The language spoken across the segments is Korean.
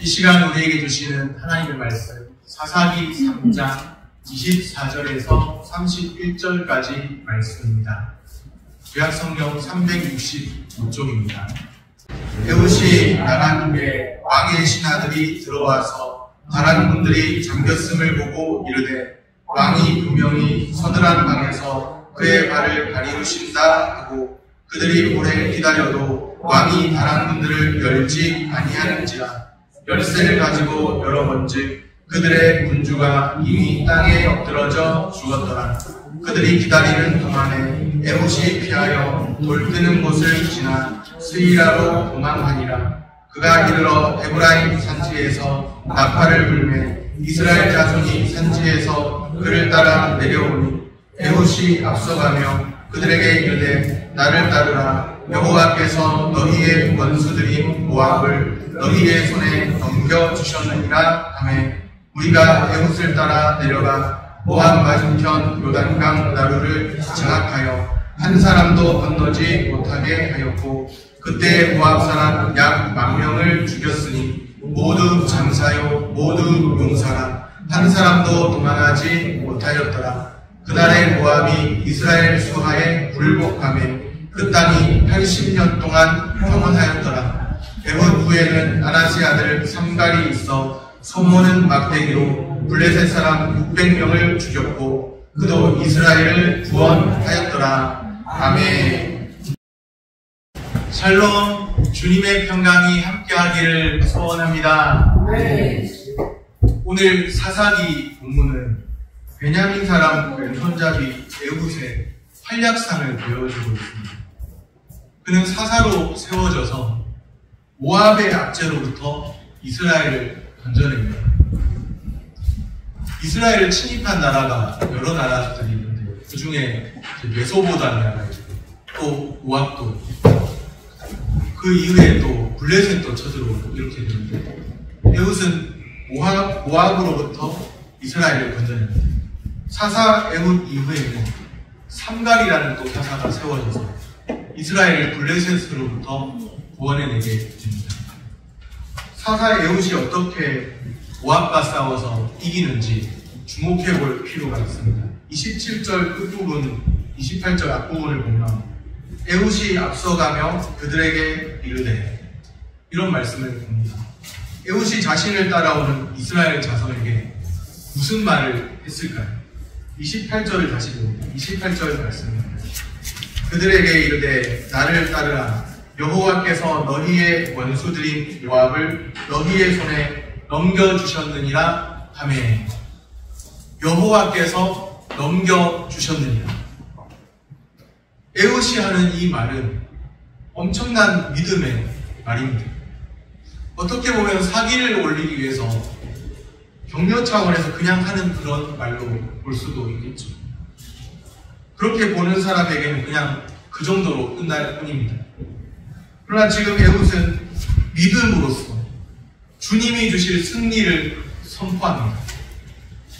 이 시간 우리에게 주시는 하나님의 말씀 사사기 3장 24절에서 31절까지 말씀입니다. 구약성경 365쪽입니다. 에훗이 나간 후에 왕의 신하들이 들어와서 다른 분들이 잠겼음을 보고 이르되 왕이 분명히 서늘한 방에서 그의 발을 가리우신다 하고 그들이 오래 기다려도 왕이 다른 분들을 열지 아니하는지라 열쇠를 가지고 열어본즉 그들의 군주가 이미 땅에 엎드러져 죽었더라. 그들이 기다리는 동안에 에훗이 피하여 돌뜨는 곳을 지나 스이라로 도망하니라. 그가 이르러 에브라임 산지에서 나팔을 불매 이스라엘 자손이 산지에서 그를 따라 내려오니 에훗이 앞서가며 그들에게 이르되 나를 따르라. 여호와께서 너희의 원수들인 모압을 너희의 손에 넘겨주셨느니라 하매 우리가 에훗을 따라 내려가 모압 맞은편 요단강 나루를 장악하여 한 사람도 건너지 못하게 하였고 그때 모압 사람 약 10,000명을 죽였으니 모두 장사요 모두 용사라. 한 사람도 도망하지 못하였더라. 그날의 모압이 이스라엘 수하에 굴복하며 그 땅이 80년 동안 평온하였더라. 에훗 후에는 아나시 아들 삼갈이 있어 소모는 막대기로 블레셋 사람 600명을 죽였고 그도 이스라엘을 구원하였더라. 아멘. 샬롬. 주님의 평강이 함께하기를 소원합니다. 네. 오늘 사사기 본문은 베냐민 사람 왼손잡이 에훗의 활약상을 보여주고 있습니다. 그는 사사로 세워져서 모압의 압제로부터 이스라엘을 건져냅니다. 이스라엘을 침입한 나라가 여러 나라들이 있는데 그 중에 메소보다미아가 있고 또 모압도 그 이후에 또 블레셋도 쳐들어오고 이렇게 되는데 에훗은 모압으로부터 이스라엘을 건져냅니다. 사사 에훗 이후에는 삼갈이라는 또 사사가 세워져서 이스라엘을 블레셋으로부터 구원해내게 됩니다. 사사 에훗이 어떻게 모압과 싸워서 이기는지 주목해볼 필요가 있습니다. 27절 끝부분, 28절 앞부분을 보면 에훗이 앞서가며 그들에게 이르되 이런 말씀을 봅니다. 에훗이 자신을 따라오는 이스라엘 자손에게 무슨 말을 했을까요? 28절을 다시 봅니다. 28절 말씀입니다. 그들에게 이르되 나를 따르라. 여호와께서 너희의 원수들인 모압을 너희의 손에 넘겨주셨느니라 하매 여호와께서 넘겨주셨느니라. 에훗이 하는 이 말은 엄청난 믿음의 말입니다. 어떻게 보면 사기를 올리기 위해서 격려 차원에서 그냥 하는 그런 말로 볼 수도 있겠죠. 그렇게 보는 사람에게는 그냥 그 정도로 끝날 뿐입니다. 그러나 지금 에훗은 믿음으로써 주님이 주실 승리를 선포합니다.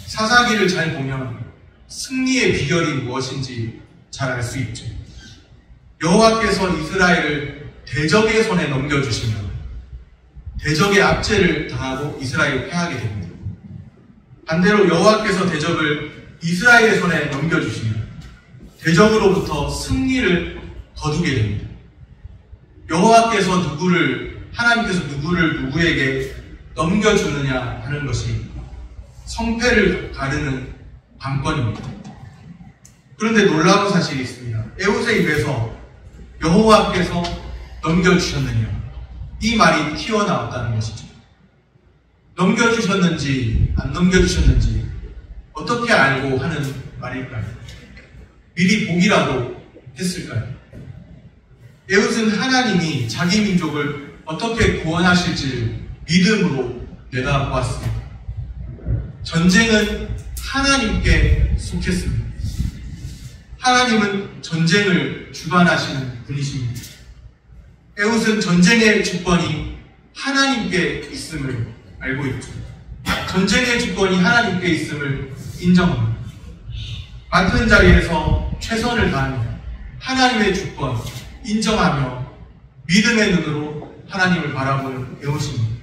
사사기를 잘 보면 승리의 비결이 무엇인지 잘 알 수 있죠. 여호와께서 이스라엘을 대적의 손에 넘겨주시면 대적의 압제를 당하고 이스라엘이 패하게 됩니다. 반대로 여호와께서 대적을 이스라엘의 손에 넘겨주시면 대적으로부터 승리를 거두게 됩니다. 여호와께서 하나님께서 누구를 누구에게 넘겨주느냐 하는 것이 성패를 가르는 관건입니다. 그런데 놀라운 사실이 있습니다. 에훗의 입에서 여호와께서 넘겨주셨느냐 이 말이 튀어나왔다는 것이죠. 넘겨주셨는지 안 넘겨주셨는지 어떻게 알고 하는 말일까요? 미리 보기라도 했을까요? 에훗은 하나님이 자기 민족을 어떻게 구원하실지를 믿음으로 내다보았습니다. 전쟁은 하나님께 속했습니다. 하나님은 전쟁을 주관하시는 분이십니다. 에훗은 전쟁의 주권이 하나님께 있음을 알고 있죠. 전쟁의 주권이 하나님께 있음을 인정합니다. 맡은 자리에서 최선을 다합니다. 하나님의 주권 인정하며 믿음의 눈으로 하나님을 바라보는 에훗입니다.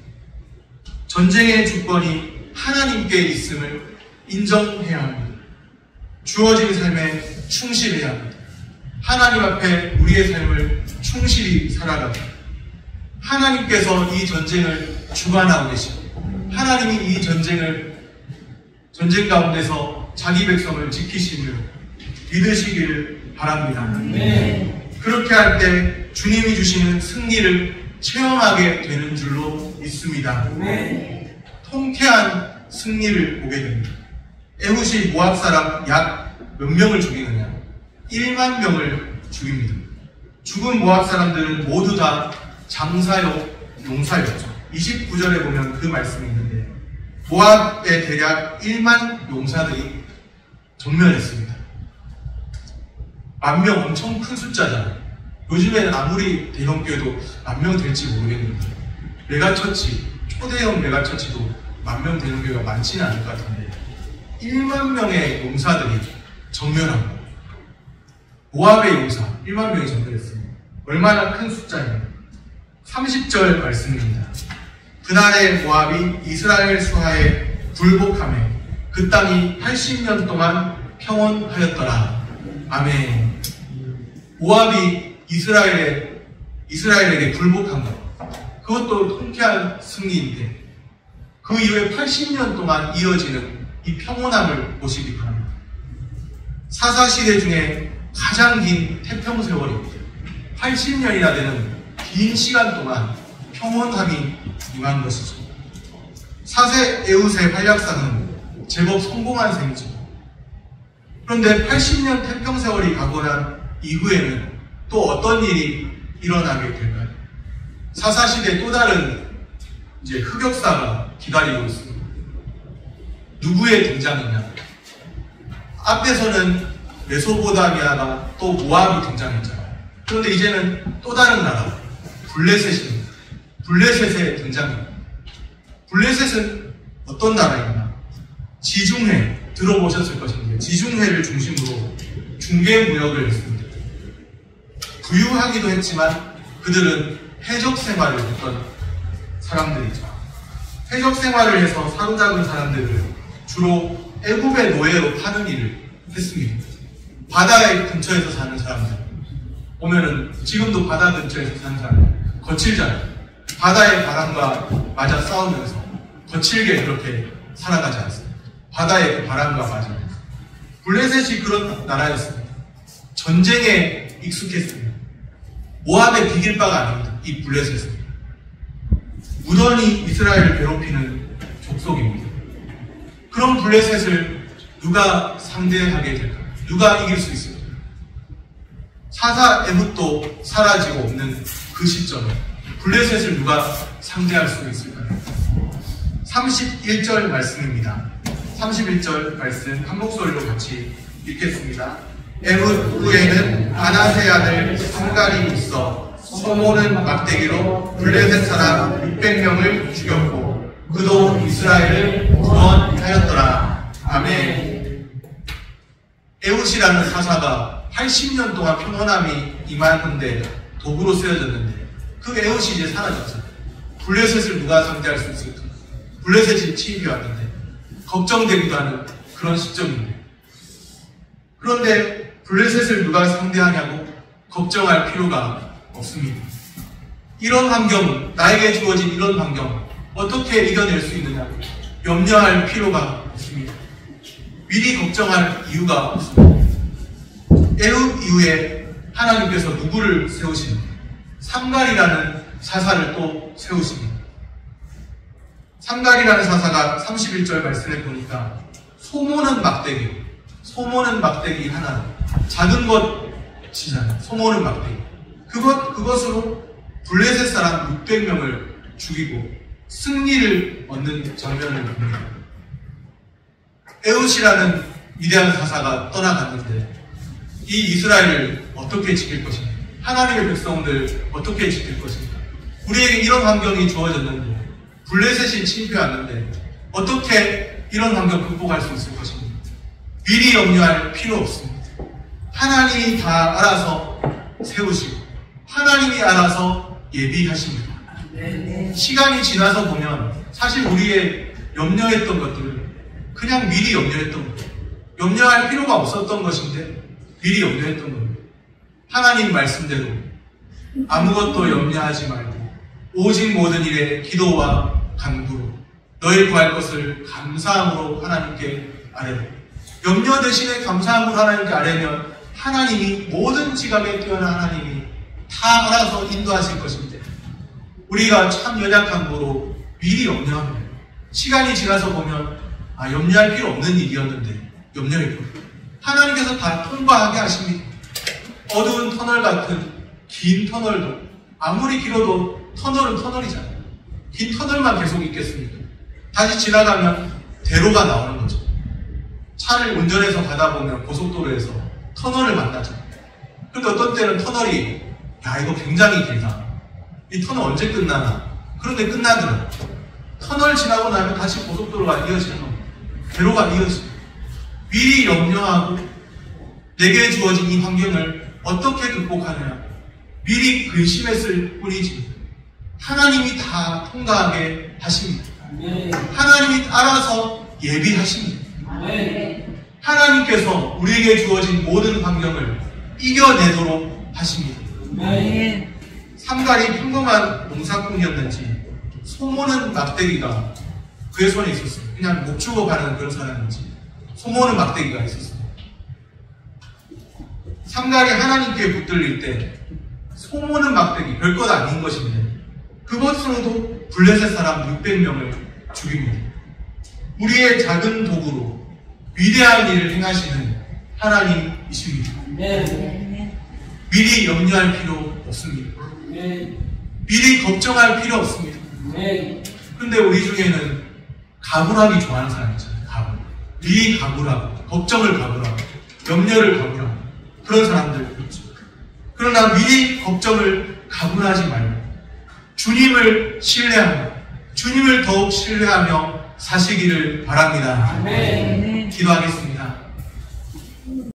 전쟁의 주권이 하나님께 있음을 인정해야 합니다. 주어진 삶에 충실해야 합니다. 하나님 앞에 우리의 삶을 충실히 살아가고 하나님께서 이 전쟁을 주관하고 계시고 하나님이 이 전쟁 가운데서 자기 백성을 지키심을 믿으시기를 바랍니다. 그렇게 할 때 주님이 주시는 승리를 체험하게 되는 줄로 믿습니다. 통쾌한 승리를 보게 됩니다. 에훗이 모압 사람 약 몇 명을 죽이느냐? 1만 명을 죽입니다. 죽은 모압 사람들은 모두 다 장사역, 용사였죠. 29절에 보면 그 말씀이 있는데 모압의 대략 1만 용사들이 전멸했습니다. 10,000명 엄청 큰 숫자잖아요. 요즘에는 아무리 대형교회도 10,000명 될지 모르겠는데 메가처치, 초대형 메가처치도 10,000명 되는 교회가 많지는 않을 것 같은데 1만 명의 용사들이 전멸합니다. 모압의 용사 1만 명이 전멸했습니다. 얼마나 큰 숫자입니까? 30절 말씀입니다. 그날에 모압이 이스라엘 수하에 굴복하며 그 땅이 80년 동안 평온하였더라. 아멘. 모압이 이스라엘에게 굴복한 것. 그것도 통쾌한 승리인데 그 이후에 80년 동안 이어지는 이 평온함을 보시기 바랍니다. 사사시대 중에 가장 긴 태평세월입니다. 80년이나 되는 긴 시간 동안 평온함이 임한 것이죠. 사세 에훗의 활약상은 제법 성공한 셈이죠. 그런데 80년 태평세월이 가고 난 이후에는 또 어떤 일이 일어나게 될까요? 사사시대 또 다른 흑역사가 기다리고 있습니다. 누구의 등장이냐? 앞에서는 메소포타미아가 또 모압이 등장했잖아요. 그런데 이제는 또 다른 나라, 블레셋입니다. 블레셋의 등장입니다. 블레셋은 어떤 나라인가? 지중해, 들어보셨을 것인데 지중해를 중심으로 중개무역을 했습니다. 부유하기도 했지만 그들은 해적 생활을 했던 사람들이죠. 해적 생활을 해서 사로잡은 사람들을 주로 애굽의 노예로 파는 일을 했습니다. 바다의 근처에서 사는 사람들 보면은 지금도 바다 근처에서 사는 사람들 거칠잖아요. 바다의 바람과 맞아 싸우면서 거칠게 그렇게 살아가지 않습니다. 바다의 그 바람과 맞으면서. 블레셋이 그런 나라였습니다. 전쟁에 익숙했습니다. 모압에 비길 바가 아닙니다. 이 블레셋은 무던히 이스라엘을 괴롭히는 족속입니다. 그런 블레셋을 누가 상대하게 될까요? 누가 이길 수 있을까요? 사사 에훗도 사라지고 없는 그 시점에 블레셋을 누가 상대할 수 있을까요? 31절 말씀입니다. 31절 말씀 한 목소리로 같이 읽겠습니다. 에훗 후에는 아나세 아들 삼갈이 있어 소모는 막대기로 블레셋 사람 600명을 죽였고 그도 이스라엘을 구원하였더라. 아멘. 에훗이라는 사사가 80년 동안 평온함이 임하는데 도구로 쓰여졌는데 그 에훗이 이제 사라졌어요. 블레셋을 누가 상대할 수 있을까? 블레셋이 침입이 왔는데 걱정되기도 하는 그런 시점인데 그런데 블레셋을 누가 상대하냐고 걱정할 필요가 없습니다. 이런 환경, 나에게 주어진 이런 환경 어떻게 이겨낼 수 있느냐 염려할 필요가 없습니다. 미리 걱정할 이유가 없습니다. 에훗 이후에 하나님께서 누구를 세우십니까? 삼갈이라는 사사를 또 세우십니다. 삼갈이라는 사사가 31절 말씀에 보니까 소모는 막대기 하나, 작은 것이잖아요. 소모는 막대기. 그것으로 블레셋 사람 600명을 죽이고 승리를 얻는 장면을 봅니다. 에훗이라는 위대한 사사가 떠나갔는데 이 이스라엘을 어떻게 지킬 것인가? 하나님의 백성들 어떻게 지킬 것인가? 우리에게 이런 환경이 주어졌는데 블레셋이 침입해 왔는데 어떻게 이런 환경 극복할 수 있을 것인가? 미리 염려할 필요 없습니다. 하나님이 다 알아서 세우시고 하나님이 알아서 예비하십니다. 시간이 지나서 보면 사실 우리의 염려했던 것들은 그냥 미리 염려했던 거예요. 염려할 필요가 없었던 것인데 미리 염려했던 겁니다. 하나님 말씀대로 아무것도 염려하지 말고 오직 모든 일에 기도와 간구로 너희 구할 것을 감사함으로 하나님께 아뢰라. 염려 대신에 감사함으로 하나님께 아뢰면 하나님이 모든 지각에 뛰어난 하나님이 다 알아서 인도하실 것인데 우리가 참 연약한 거로 미리 염려합니다. 시간이 지나서 보면 염려할 필요 없는 일이었는데 염려했고 하나님께서 다 통과하게 하십니다. 어두운 터널 같은 긴 터널도 아무리 길어도 터널은 터널이잖아요. 긴 터널만 계속 있겠습니까? 다시 지나가면 대로가 나오는 거죠. 차를 운전해서 가다 보면 고속도로에서 터널을 만나잖아요. 근데 어떤 때는 터널이 이거 굉장히 길다. 이 터널 언제 끝나나? 그런데 끝나더라고요. 터널 지나고 나면 다시 고속도로가 이어지는 겁니다. 대로가 이어집니다. 미리 염려하고 내게 주어진 이 환경을 어떻게 극복하느냐 미리 근심했을 뿐이지 하나님이 다 통과하게 하십니다. 하나님이 알아서 예비하십니다. 하나님께서 우리에게 주어진 모든 환경을 이겨내도록 하십니다. 삼갈이 평범한 농사꾼이었는지 소모는 막대기가 그의 손에 있었어요. 그냥 목 주고 가는 그런 사람인지 소모는 막대기가 있었어요. 삼갈이 하나님께 붙들릴 때 소모는 막대기 별것 아닌 것인데 그것으로도 블레셋 사람 600명을 죽입니다. 우리의 작은 도구로 위대한 일을 행하시는 하나님이십니다. 미리 염려할 필요 없습니다. 미리 걱정할 필요 없습니다. 그런데 우리 중에는 가불하기 좋아하는 사람이 있잖아요. 가불. 미리 가불하고 걱정을 가불하고 염려를 가불하고 그런 사람들 있죠. 그러나 미리 걱정을 가불하지 말고 주님을 신뢰하며 주님을 더욱 신뢰하며 사시기를 바랍니다. 기도하겠습니다.